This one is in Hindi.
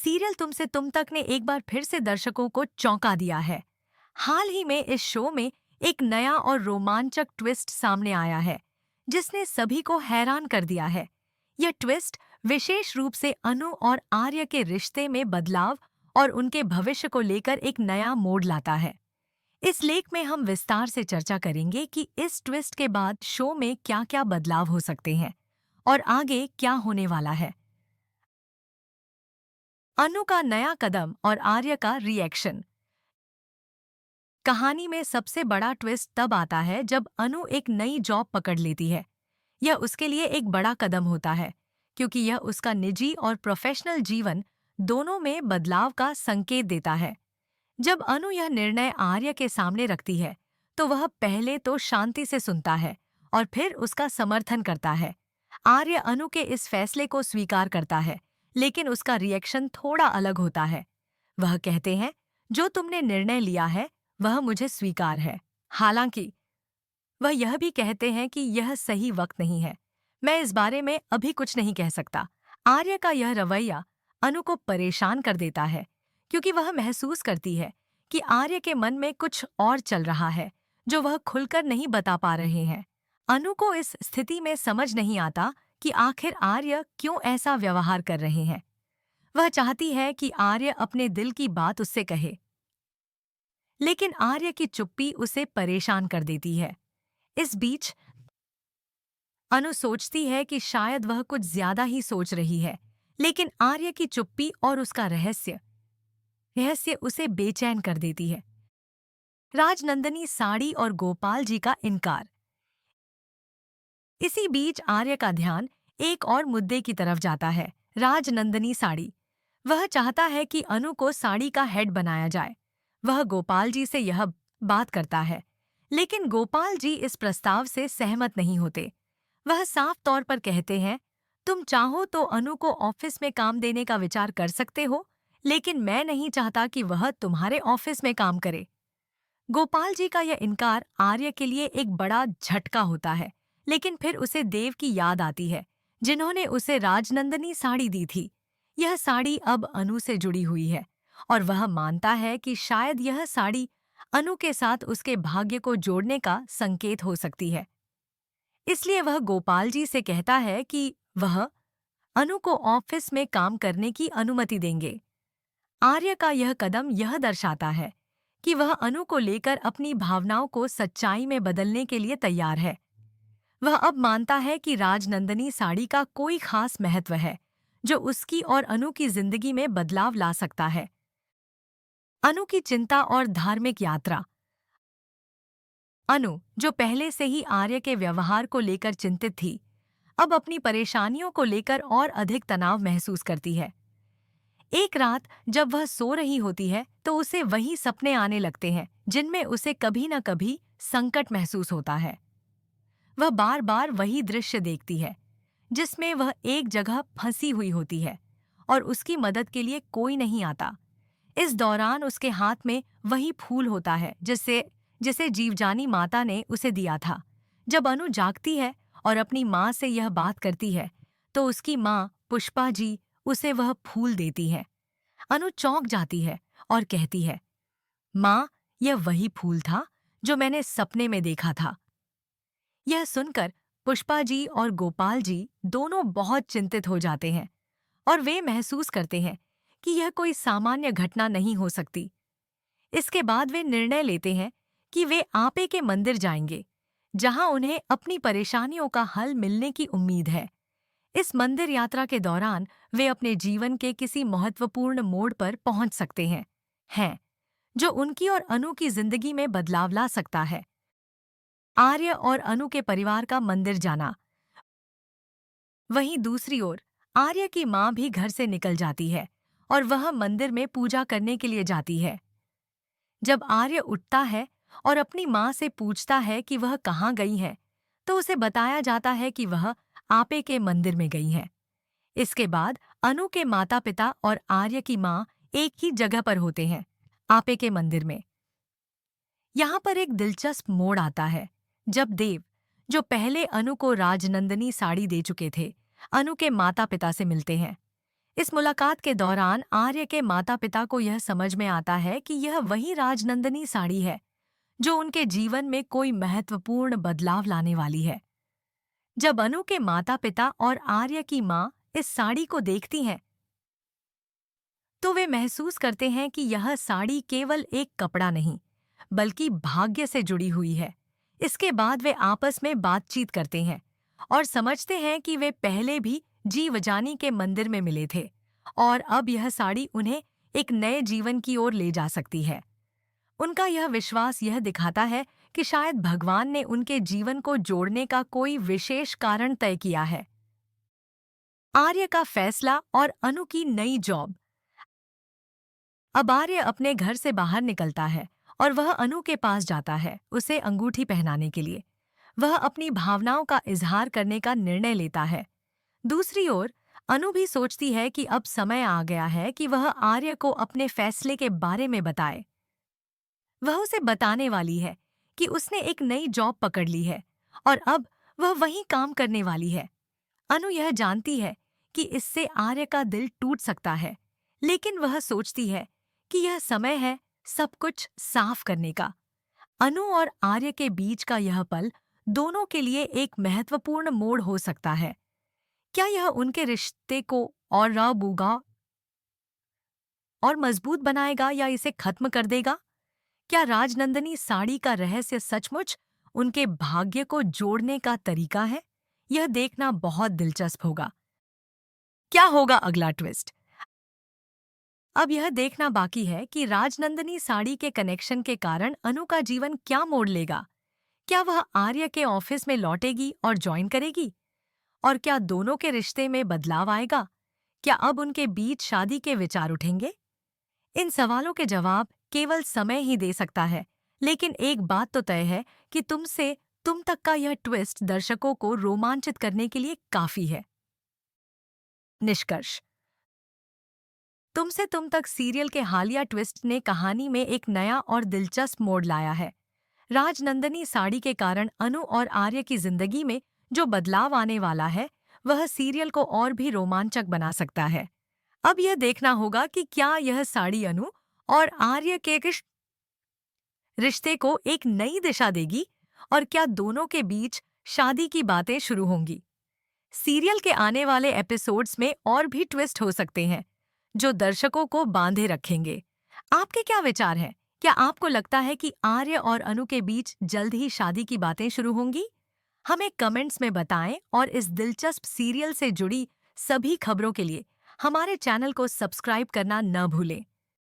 सीरियल तुमसे तुम तक ने एक बार फिर से दर्शकों को चौंका दिया है। हाल ही में इस शो में एक नया और रोमांचक ट्विस्ट सामने आया है, जिसने सभी को हैरान कर दिया है। यह ट्विस्ट विशेष रूप से अनु और आर्य के रिश्ते में बदलाव और उनके भविष्य को लेकर एक नया मोड़ लाता है। इस लेख में हम विस्तार से चर्चा करेंगे कि इस ट्विस्ट के बाद शो में क्या-क्या बदलाव हो सकते हैं और आगे क्या होने वाला है। अनु का नया कदम और आर्य का रिएक्शन। कहानी में सबसे बड़ा ट्विस्ट तब आता है जब अनु एक नई जॉब पकड़ लेती है। यह उसके लिए एक बड़ा कदम होता है, क्योंकि यह उसका निजी और प्रोफेशनल जीवन दोनों में बदलाव का संकेत देता है। जब अनु यह निर्णय आर्य के सामने रखती है, तो वह पहले तो शांति से सुनता है और फिर उसका समर्थन करता है। आर्य अनु के इस फैसले को स्वीकार करता है, लेकिन उसका रिएक्शन थोड़ा अलग होता है। वह कहते हैं, जो तुमने निर्णय लिया है वह मुझे स्वीकार है। हालांकि वह यह भी कहते हैं कि यह सही वक्त नहीं है। मैं इस बारे में अभी कुछ नहीं कह सकता। आर्य का यह रवैया अनु को परेशान कर देता है, क्योंकि वह महसूस करती है कि आर्य के मन में कुछ और चल रहा है, जो वह खुलकर नहीं बता पा रहे हैं। अनु को इस स्थिति में समझ नहीं आता कि आखिर आर्य क्यों ऐसा व्यवहार कर रहे हैं। वह चाहती है कि आर्य अपने दिल की बात उससे कहे, लेकिन आर्य की चुप्पी उसे परेशान कर देती है। इस बीच अनु सोचती है कि शायद वह कुछ ज्यादा ही सोच रही है, लेकिन आर्य की चुप्पी और उसका रहस्य रहस्य उसे बेचैन कर देती है। राजनंदनी साड़ी और गोपाल जी का इनकार। इसी बीच आर्य का ध्यान एक और मुद्दे की तरफ जाता है, राजनंदनी साड़ी। वह चाहता है कि अनु को साड़ी का हेड बनाया जाए। वह गोपाल जी से यह बात करता है, लेकिन गोपाल जी इस प्रस्ताव से सहमत नहीं होते। वह साफ तौर पर कहते हैं, तुम चाहो तो अनु को ऑफिस में काम देने का विचार कर सकते हो, लेकिन मैं नहीं चाहता कि वह तुम्हारे ऑफिस में काम करे। गोपाल जी का यह इनकार आर्य के लिए एक बड़ा झटका होता है, लेकिन फिर उसे देव की याद आती है, जिन्होंने उसे राजनंदनी साड़ी दी थी। यह साड़ी अब अनु से जुड़ी हुई है और वह मानता है कि शायद यह साड़ी अनु के साथ उसके भाग्य को जोड़ने का संकेत हो सकती है। इसलिए वह गोपाल जी से कहता है कि वह अनु को ऑफिस में काम करने की अनुमति देंगे। आर्य का यह कदम यह दर्शाता है कि वह अनु को लेकर अपनी भावनाओं को सच्चाई में बदलने के लिए तैयार है। वह अब मानता है कि राजनंदनी साड़ी का कोई खास महत्व है, जो उसकी और अनु की जिंदगी में बदलाव ला सकता है। अनु की चिंता और धार्मिक यात्रा। अनु, जो पहले से ही आर्य के व्यवहार को लेकर चिंतित थी, अब अपनी परेशानियों को लेकर और अधिक तनाव महसूस करती है। एक रात जब वह सो रही होती है, तो उसे वही सपने आने लगते हैं जिनमें उसे कभी न कभी संकट महसूस होता है। वह बार बार वही दृश्य देखती है, जिसमें वह एक जगह फंसी हुई होती है और उसकी मदद के लिए कोई नहीं आता। इस दौरान उसके हाथ में वही फूल होता है जिसे जिसे जीवजानी माता ने उसे दिया था। जब अनु जागती है और अपनी माँ से यह बात करती है, तो उसकी माँ पुष्पा जी उसे वह फूल देती है। अनु चौंक जाती है और कहती है, माँ, यह वही फूल था जो मैंने सपने में देखा था। यह सुनकर पुष्पा जी और गोपाल जी दोनों बहुत चिंतित हो जाते हैं और वे महसूस करते हैं कि यह कोई सामान्य घटना नहीं हो सकती। इसके बाद वे निर्णय लेते हैं कि वे आपे के मंदिर जाएंगे, जहां उन्हें अपनी परेशानियों का हल मिलने की उम्मीद है। इस मंदिर यात्रा के दौरान वे अपने जीवन के किसी महत्वपूर्ण मोड़ पर पहुंच सकते हैं, जो उनकी और अनु की जिंदगी में बदलाव ला सकता है। आर्य और अनु के परिवार का मंदिर जाना। वहीं दूसरी ओर आर्य की माँ भी घर से निकल जाती है और वह मंदिर में पूजा करने के लिए जाती है। जब आर्य उठता है और अपनी माँ से पूछता है कि वह कहाँ गई है, तो उसे बताया जाता है कि वह आपे के मंदिर में गई है। इसके बाद अनु के माता पिता और आर्य की माँ एक ही जगह पर होते हैं, आपे के मंदिर में। यहाँ पर एक दिलचस्प मोड़ आता है, जब देव, जो पहले अनु को राजनंदनी साड़ी दे चुके थे, अनु के माता पिता से मिलते हैं। इस मुलाकात के दौरान आर्य के माता पिता को यह समझ में आता है कि यह वही राजनंदिनी साड़ी है जो उनके जीवन में कोई महत्वपूर्ण बदलाव लाने वाली है। जब अनु के माता पिता और आर्य की माँ इस साड़ी को देखती हैं तो वे महसूस करते हैं कि यह साड़ी केवल एक कपड़ा नहीं बल्कि भाग्य से जुड़ी हुई है। इसके बाद वे आपस में बातचीत करते हैं और समझते हैं कि वे पहले भी जीवजानी के मंदिर में मिले थे और अब यह साड़ी उन्हें एक नए जीवन की ओर ले जा सकती है। उनका यह विश्वास यह दिखाता है कि शायद भगवान ने उनके जीवन को जोड़ने का कोई विशेष कारण तय किया है। आर्य का फैसला और अनु की नई जॉब। अब आर्य अपने घर से बाहर निकलता है और वह अनु के पास जाता है उसे अंगूठी पहनाने के लिए। वह अपनी भावनाओं का इजहार करने का निर्णय लेता है। दूसरी ओर अनु भी सोचती है कि अब समय आ गया है कि वह आर्य को अपने फैसले के बारे में बताए। वह उसे बताने वाली है कि उसने एक नई जॉब पकड़ ली है और अब वह वहीं काम करने वाली है। अनु यह जानती है कि इससे आर्य का दिल टूट सकता है, लेकिन वह सोचती है कि यह समय है सब कुछ साफ करने का। अनु और आर्य के बीच का यह पल दोनों के लिए एक महत्वपूर्ण मोड़ हो सकता है। क्या यह उनके रिश्ते को और राबूगा और मजबूत बनाएगा या इसे खत्म कर देगा? क्या राजनंदिनी साड़ी का रहस्य सचमुच उनके भाग्य को जोड़ने का तरीका है? यह देखना बहुत दिलचस्प होगा। क्या होगा अगला ट्विस्ट? अब यह देखना बाकी है कि राजनंदिनी साड़ी के कनेक्शन के कारण अनु का जीवन क्या मोड़ लेगा। क्या वह आर्य के ऑफिस में लौटेगी और ज्वाइन करेगी? और क्या दोनों के रिश्ते में बदलाव आएगा? क्या अब उनके बीच शादी के विचार उठेंगे? इन सवालों के जवाब केवल समय ही दे सकता है, लेकिन एक बात तो तय है कि तुम तक का यह ट्विस्ट दर्शकों को रोमांचित करने के लिए काफी है। निष्कर्ष। तुमसे तुम तक सीरियल के हालिया ट्विस्ट ने कहानी में एक नया और दिलचस्प मोड़ लाया है। राजनंदिनी साड़ी के कारण अनु और आर्य की जिंदगी में जो बदलाव आने वाला है वह सीरियल को और भी रोमांचक बना सकता है। अब यह देखना होगा कि क्या यह साड़ी अनु और आर्य के रिश्ते को एक नई दिशा देगी और क्या दोनों के बीच शादी की बातें शुरू होंगी। सीरियल के आने वाले एपिसोड्स में और भी ट्विस्ट हो सकते हैं जो दर्शकों को बांधे रखेंगे। आपके क्या विचार हैं? क्या आपको लगता है कि आर्य और अनु के बीच जल्द ही शादी की बातें शुरू होंगी? हमें कमेंट्स में बताएं और इस दिलचस्प सीरियल से जुड़ी सभी खबरों के लिए हमारे चैनल को सब्सक्राइब करना न भूलें।